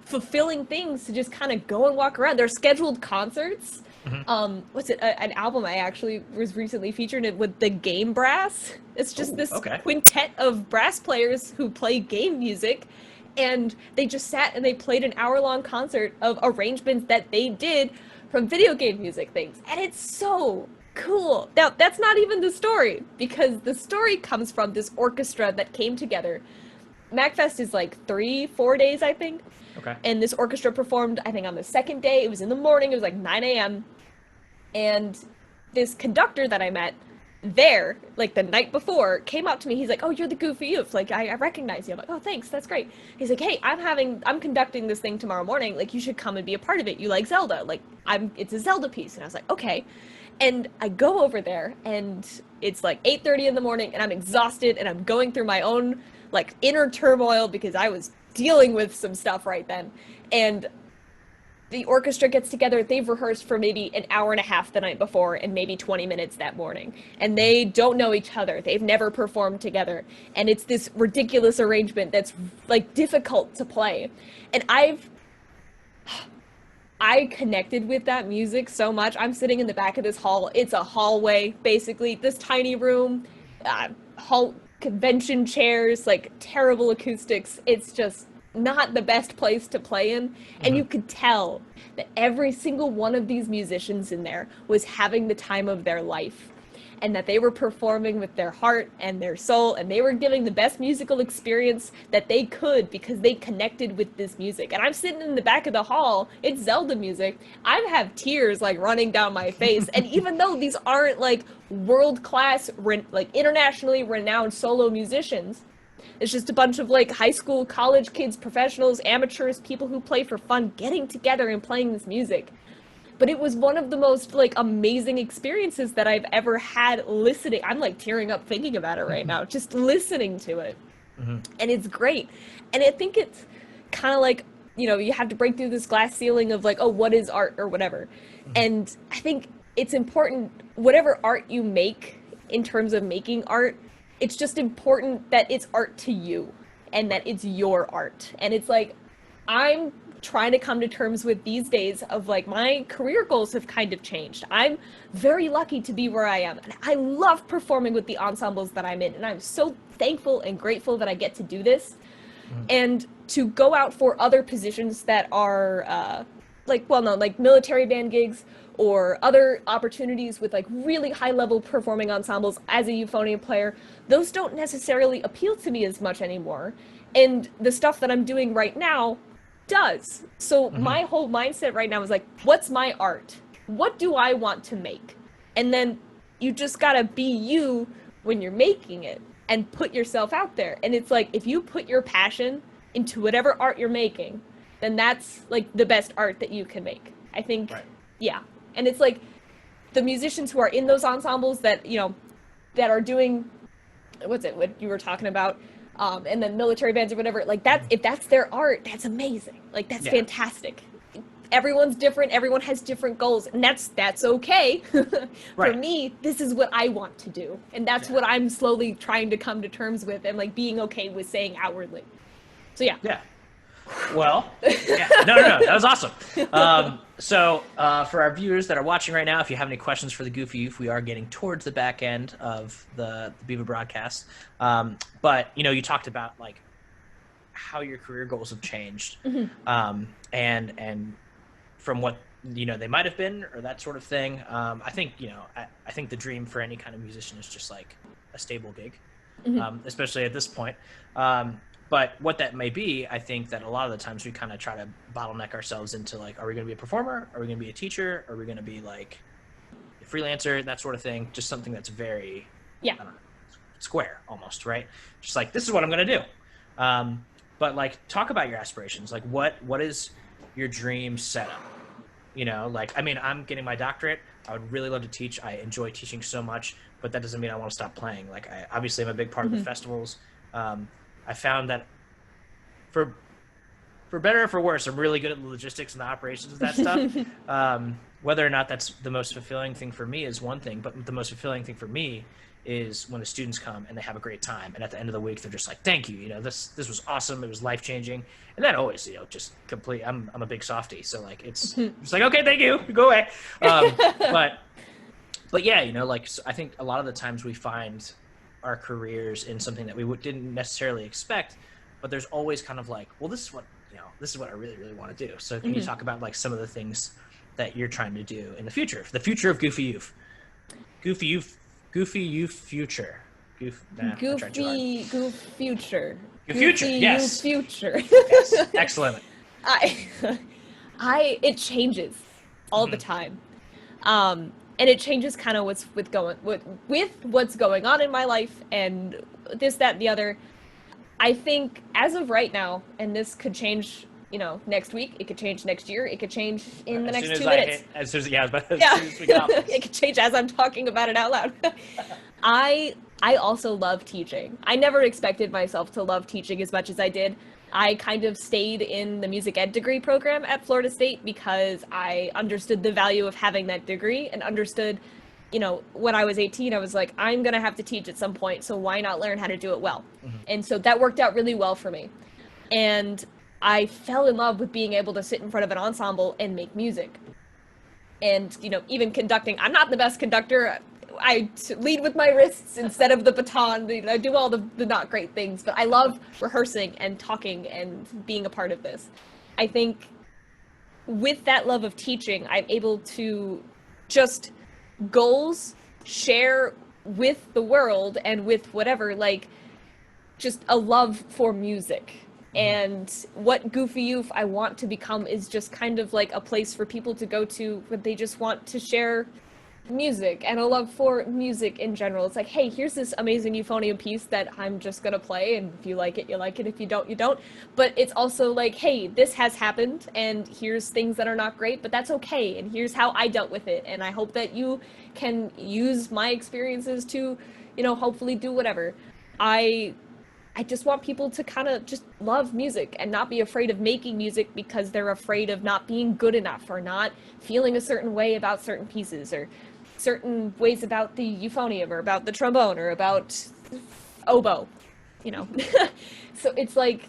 fulfilling things to just kind of go and walk around. There's scheduled concerts. An album I actually was recently featured in with the Game Brass. It's just quintet of brass players who play game music, and they just sat and they played an hour-long concert of arrangements that they did from video game music things, and it's so cool. Now, that's not even the story, because the story comes from this orchestra that came together. MagFest is like 3-4 days, I think. Okay. And this orchestra performed, I think, on the second day. It was in the morning. It was like 9 a.m. And this conductor that I met there, like the night before, came up to me. He's like, oh, you're the goofy Euph. Like, I recognize you. I'm like, oh, thanks. That's great. He's like, hey, I'm conducting this thing tomorrow morning. Like, you should come and be a part of it. You like Zelda. Like, it's a Zelda piece. And I was like, okay. And I go over there and it's like 8:30 in the morning and I'm exhausted and I'm going through my own like inner turmoil because I was dealing with some stuff right then. And the orchestra gets together, they've rehearsed for maybe an hour and a half the night before and maybe 20 minutes that morning. And they don't know each other. They've never performed together. And it's this ridiculous arrangement that's like difficult to play. And I connected with that music so much. I'm sitting in the back of this hall. It's a hallway, basically. This tiny room, hall convention chairs, like terrible acoustics. It's just not the best place to play in. And you could tell that every single one of these musicians in there was having the time of their life. And that they were performing with their heart and their soul, and they were giving the best musical experience that they could because they connected with this music. And I'm sitting in the back of the hall, it's Zelda music, I have tears like running down my face. And even though these aren't like world-class, like internationally renowned solo musicians, it's just a bunch of like high school, college kids, professionals, amateurs, people who play for fun, getting together and playing this music. But it was one of the most like amazing experiences that I've ever had listening. I'm like tearing up thinking about it right now, just listening to it. And it's great. And I think it's kind of like, you know, you have to break through this glass ceiling of like, oh, what is art or whatever. And I think it's important, whatever art you make in terms of making art, it's just important that it's art to you and that it's your art. And it's like, I'm trying to come to terms with these days of like my career goals have kind of changed. I'm very lucky to be where I am. And I love performing with the ensembles that I'm in. And I'm so thankful and grateful that I get to do this. And to go out for other positions that are like well-known, like military band gigs or other opportunities with like really high-level performing ensembles as a euphonium player, those don't necessarily appeal to me as much anymore. And the stuff that I'm doing right now does. So my whole mindset right now is like, what's my art? What do I want to make? And then you just gotta be you when you're making it and put yourself out there. And it's like, if you put your passion into whatever art you're making, then that's like the best art that you can make. I think, yeah. And it's like the musicians who are in those ensembles that, you know, that are doing, what you were talking about, and then military bands or whatever, like that, if that's their art, that's amazing. Like that's fantastic. Everyone's different. Everyone has different goals, and that's okay. For me, this is what I want to do, and that's what I'm slowly trying to come to terms with, and like being okay with saying outwardly. So yeah. Yeah. Well, no, that was awesome. So for our viewers that are watching right now, if you have any questions for the Goofy Youth, we are getting towards the back end of the Beaver broadcast. But, you know, you talked about, like, how your career goals have changed. And from what, you know, they might have been or that sort of thing. I think, you know, I think the dream for any kind of musician is just, like, a stable gig, especially at this point. But what that may be, I think that a lot of the times we kind of try to bottleneck ourselves into like, are we going to be a performer? Are we going to be a teacher? Are we going to be like a freelancer? That sort of thing. Just something that's very, I don't know, square almost, right? Just like, this is what I'm going to do. But like, talk about your aspirations. Like what is your dream setup? You know, like, I mean, I'm getting my doctorate. I would really love to teach. I enjoy teaching so much, but that doesn't mean I want to stop playing. Like obviously I'm a big part of the festivals. I found that for better or for worse, I'm really good at the logistics and the operations of that stuff. Whether or not that's the most fulfilling thing for me is one thing, but the most fulfilling thing for me is when the students come and they have a great time, and at the end of the week they're just like, "Thank you, you know, this was awesome. It was life changing." And that always, you know, just complete. I'm a big softie, so like it's like, okay, thank you, go away. But yeah, you know, like so I think a lot of the times we find our careers in something that we didn't necessarily expect, but there's always kind of like, well, this is what I really, really want to do. So can you talk about like some of the things that you're trying to do in the future of Goofy Youth? Goofy Youth future. Goof future. Yes. Future. Yes. Excellent. It changes all the time. And it changes kind of with what's going on in my life and this, that, and the other. I think as of right now, and this could change you know, next week. It could change next year. It could change in the As next soon as 2 I minutes. as soon as, yeah, as Yeah, soon as we get off this. it could change as I'm talking about it out loud. I also love teaching. I never expected myself to love teaching as much as I did. I kind of stayed in the music ed degree program at Florida State because I understood the value of having that degree and understood, you know, when I was 18, I was like, I'm going to have to teach at some point, so why not learn how to do it well? And so that worked out really well for me. And I fell in love with being able to sit in front of an ensemble and make music. And, you know, even conducting, I'm not the best conductor. I lead with my wrists instead of the baton. I do all the not great things, but I love rehearsing and talking and being a part of this. I think with that love of teaching, I'm able to just goals, share with the world and with whatever, like just a love for music. And what Goofy Euph I want to become is just kind of like a place for people to go to when they just want to share music and a love for music in general. It's like, hey, here's this amazing euphonium piece that I'm just gonna play, and if you like it, you like it. If you don't, you don't. But it's also like, hey, this has happened, and here's things that are not great, but that's okay, and here's how I dealt with it, and I hope that you can use my experiences to, you know, hopefully do whatever. I just want people to kind of just love music and not be afraid of making music because they're afraid of not being good enough or not feeling a certain way about certain pieces or certain ways about the euphonium or about the trombone or about oboe, you know. So it's like,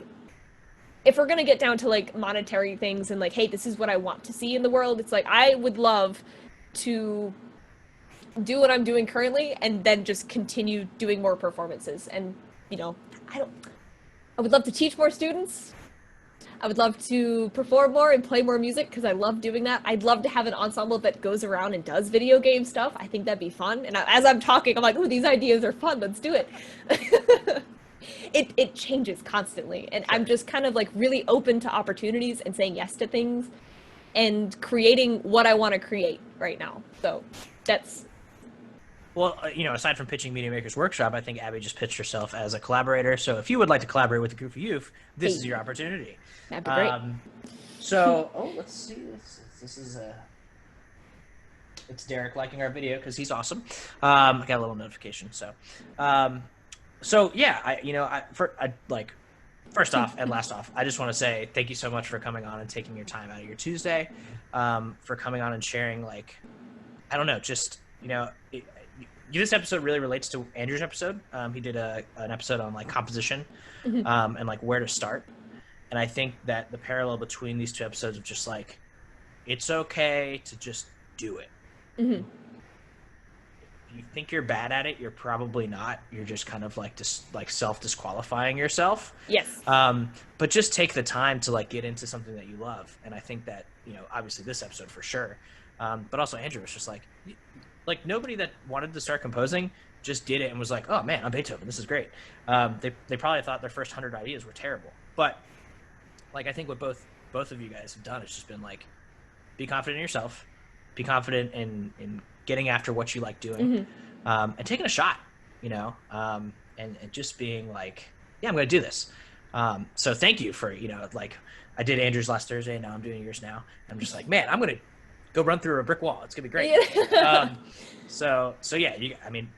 if we're going to get down to like monetary things and like, hey, this is what I want to see in the world, it's like, I would love to do what I'm doing currently and then just continue doing more performances. And, you know, I would love to teach more students. I would love to perform more and play more music because I love doing that. I'd love to have an ensemble that goes around and does video game stuff. I think that'd be fun. And as I'm talking, I'm like, ooh, these ideas are fun. Let's do it. It changes constantly. And I'm just kind of like really open to opportunities and saying yes to things and creating what I want to create right now. So that's... Well, you know, aside from pitching Media Makers Workshop, I think Abby just pitched herself as a collaborator. So if you would like to collaborate with the Goofy Euph, this is your opportunity. That'd be great. So, let's see. This is it's Derek liking our video because he's awesome. I got a little notification. So, yeah, first off and last off, I just want to say thank you so much for coming on and taking your time out of your Tuesday, for coming on and sharing, like, I don't know, just, you know, this episode really relates to Andrew's episode. He did an episode on like composition, and like where to start. And I think that the parallel between these two episodes of just like, it's okay to just do it. If you think you're bad at it, you're probably not. You're just kind of like just like self-disqualifying yourself. Yes. But just take the time to like get into something that you love. And I think that, you know, obviously this episode for sure. But also Andrew was just like nobody that wanted to start composing just did it and was like, oh man, I'm Beethoven, this is great. They probably thought their first 100 ideas were terrible. But like, I think what both of you guys have done is just been like, be confident in yourself, be confident in getting after what you like doing, and taking a shot, you know, and just being like, yeah, I'm going to do this. So thank you for, you know, like I did Andrew's last Thursday and now I'm doing yours now. I'm just like, man, I'm going to go run through a brick wall. It's gonna be great. So yeah, I mean,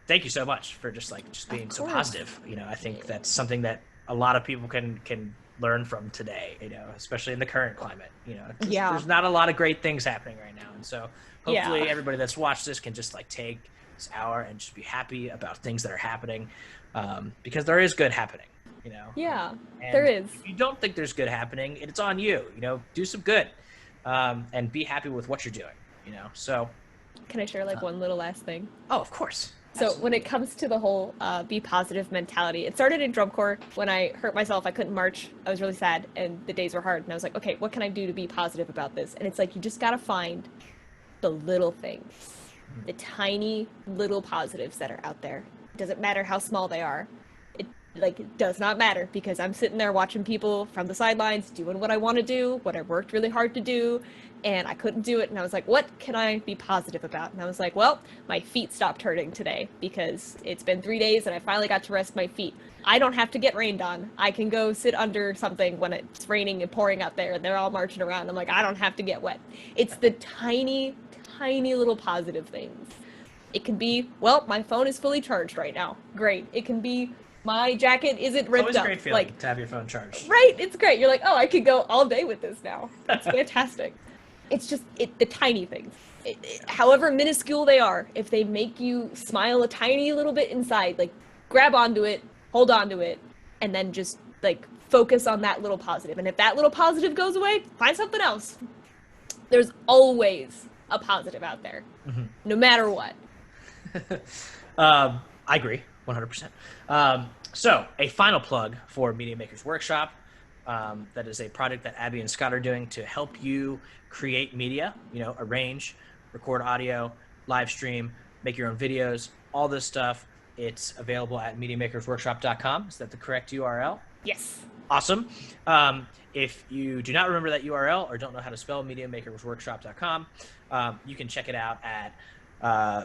thank you so much for just being so positive. You know, I think that's something that a lot of people can learn from today, you know, especially in the current climate, you know, there's not a lot of great things happening right now. And so hopefully everybody that's watched this can just like take this hour and just be happy about things that are happening, because there is good happening, you know? Yeah, and there is. If you don't think there's good happening, it's on you, you know, do some good. And be happy with what you're doing, you know? So can I share like one little last thing? Oh, of course. So when it comes to the whole be positive mentality, it started in drum corps. When I hurt myself, I couldn't march. I was really sad and the days were hard. And I was like, okay, what can I do to be positive about this? And it's like, you just got to find the little things, the tiny little positives that are out there. It doesn't matter how small they are. like, it does not matter because I'm sitting there watching people from the sidelines doing what I want to do, what I worked really hard to do, and I couldn't do it. And I was like, what can I be positive about? And I was like, well, my feet stopped hurting today because it's been 3 days and I finally got to rest my feet. I don't have to get rained on. I can go sit under something when it's raining and pouring out there and they're all marching around. I'm like, I don't have to get wet. It's the tiny, tiny little positive things. It can be, well, my phone is fully charged right now. Great. It can be, my jacket isn't ripped It's always up. a great feeling to have your phone charged. Right. It's great. You're like, oh, I could go all day with this now. It's fantastic. It's just the tiny things. However minuscule they are, if they make you smile a tiny little bit inside, like grab onto it, hold on to it, and then just like focus on that little positive. And if that little positive goes away, find something else. There's always a positive out there, no matter what. I agree, 100%. So a final plug for Media Makers Workshop. That is a project that Abby and Scott are doing to help you create media, arrange, record audio, live stream, make your own videos, all this stuff. It's available at MediaMakersWorkshop.com. Is that the correct URL? Yes. Awesome. If you do not remember that URL or don't know how to spell MediaMakersWorkshop.com, you can check it out at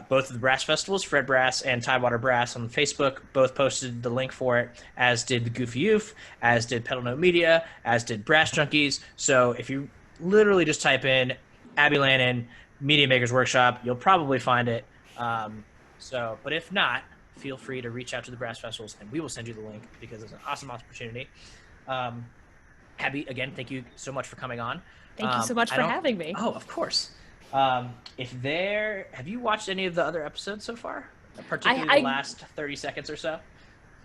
both of the brass festivals, Fred Brass and Tidewater Brass on Facebook. Both posted the link for it, as did the Goofy Euph, as did Pedal Note Media, as did Brass Junkies. So if you literally just type in Abby Lannan, Media Makers Workshop, you'll probably find it. But if not, feel free to reach out to the brass festivals and we will send you the link because it's an awesome opportunity. Abby, again, thank you so much for coming on. Thank you so much for having me. Oh, of course. Have you watched any of the other episodes so far? Particularly the last 30 seconds or so?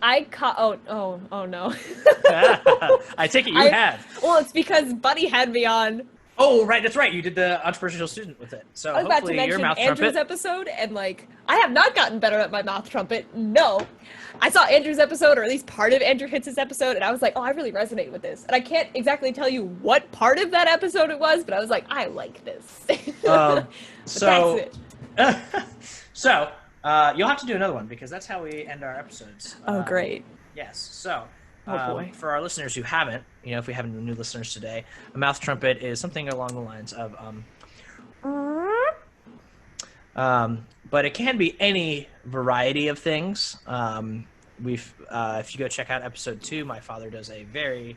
Oh no. I take it you have. Well, it's because Buddy had me on. Oh, right, that's right. You did the entrepreneurial student with it. So I was about to hopefully your mouth mention Andrew's trumpet. episode, and I have not gotten better at my mouth trumpet. No. I saw Andrew's episode, or at least part of Andrew Hitz's episode, and I was like, oh, I really resonate with this. And I can't exactly tell you what part of that episode it was, but I was like, I like this. So that's it. So you'll have to do another one because that's how we end our episodes. Oh, great. Yes. So Oh, boy. for our listeners who haven't, if we have any new listeners today, a mouth trumpet is something along the lines of but it can be any variety of things. If you go check out episode 2, my father does a very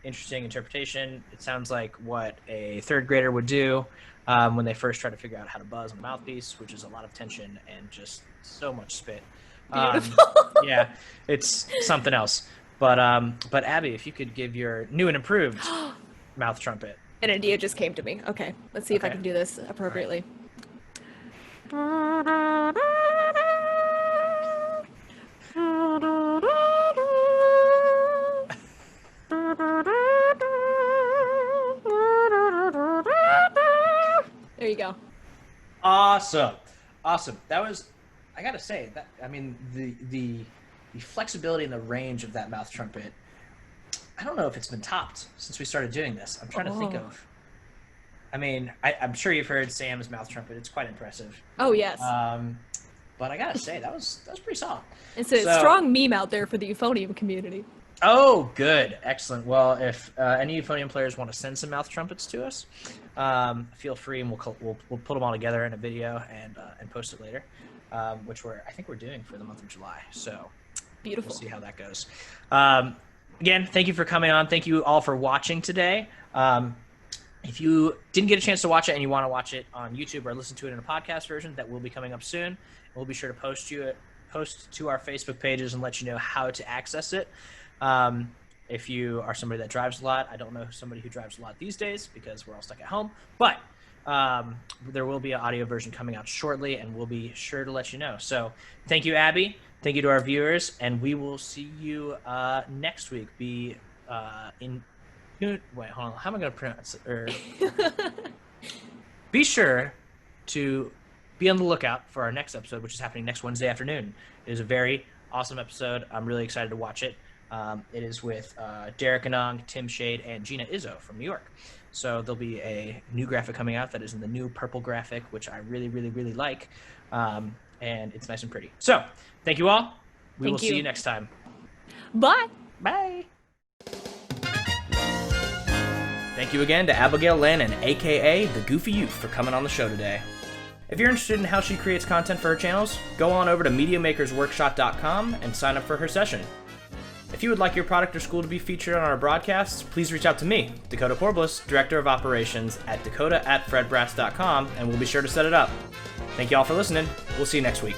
interesting interpretation. It sounds like what a third grader would do when they first try to figure out how to buzz on a mouthpiece, which is a lot of tension and just so much spit. Beautiful. Yeah, it's something else. But Abby, if you could give your new and improved mouth trumpet. An idea just came to me. Okay, let's see if I can do this appropriately. There you go. Awesome. That was, I gotta say, the flexibility and the range of that mouth trumpet, I don't know if it's been topped since we started doing this. I'm trying to think of. I'm sure you've heard Sam's mouth trumpet. It's quite impressive. Oh, yes. But I gotta say, that was pretty solid. It's a strong meme out there for the euphonium community. Oh, good. Excellent. Well, if any euphonium players want to send some mouth trumpets to us, feel free, and we'll put them all together in a video and post it later, which I think we're doing for the month of July. So beautiful. We'll see how that goes. Again, thank you for coming on. Thank you all for watching today. If you didn't get a chance to watch it and you want to watch it on YouTube or listen to it in a podcast version, that will be coming up soon. We'll be sure to post to our Facebook pages and let you know how to access it. If you are somebody that drives a lot, I don't know somebody who drives a lot these days because we're all stuck at home, but there will be an audio version coming out shortly, and we'll be sure to let you know. So thank you, Abby. Thank you to our viewers, and we will see you next week. Wait, hold on. How am I going to pronounce it? Be sure to be on the lookout for our next episode, which is happening next Wednesday afternoon. It is a very awesome episode. I'm really excited to watch it. It is with Derek Anong, Tim Shade, and Gina Izzo from New York. So there'll be a new graphic coming out that is in the new purple graphic, which I really, really, really like. And it's nice and pretty. So thank you all. We will see you next time. Bye! Bye! Thank you again to Abigail Lannan, aka the Goofy Euph, for coming on the show today. If you're interested in how she creates content for her channels, go on over to MediaMakersWorkshop.com and sign up for her session. If you would like your product or school to be featured on our broadcasts, please reach out to me, Dakota Corbliss, Director of Operations at Dakota@fredbrass.com, and we'll be sure to set it up. Thank you all for listening. We'll see you next week.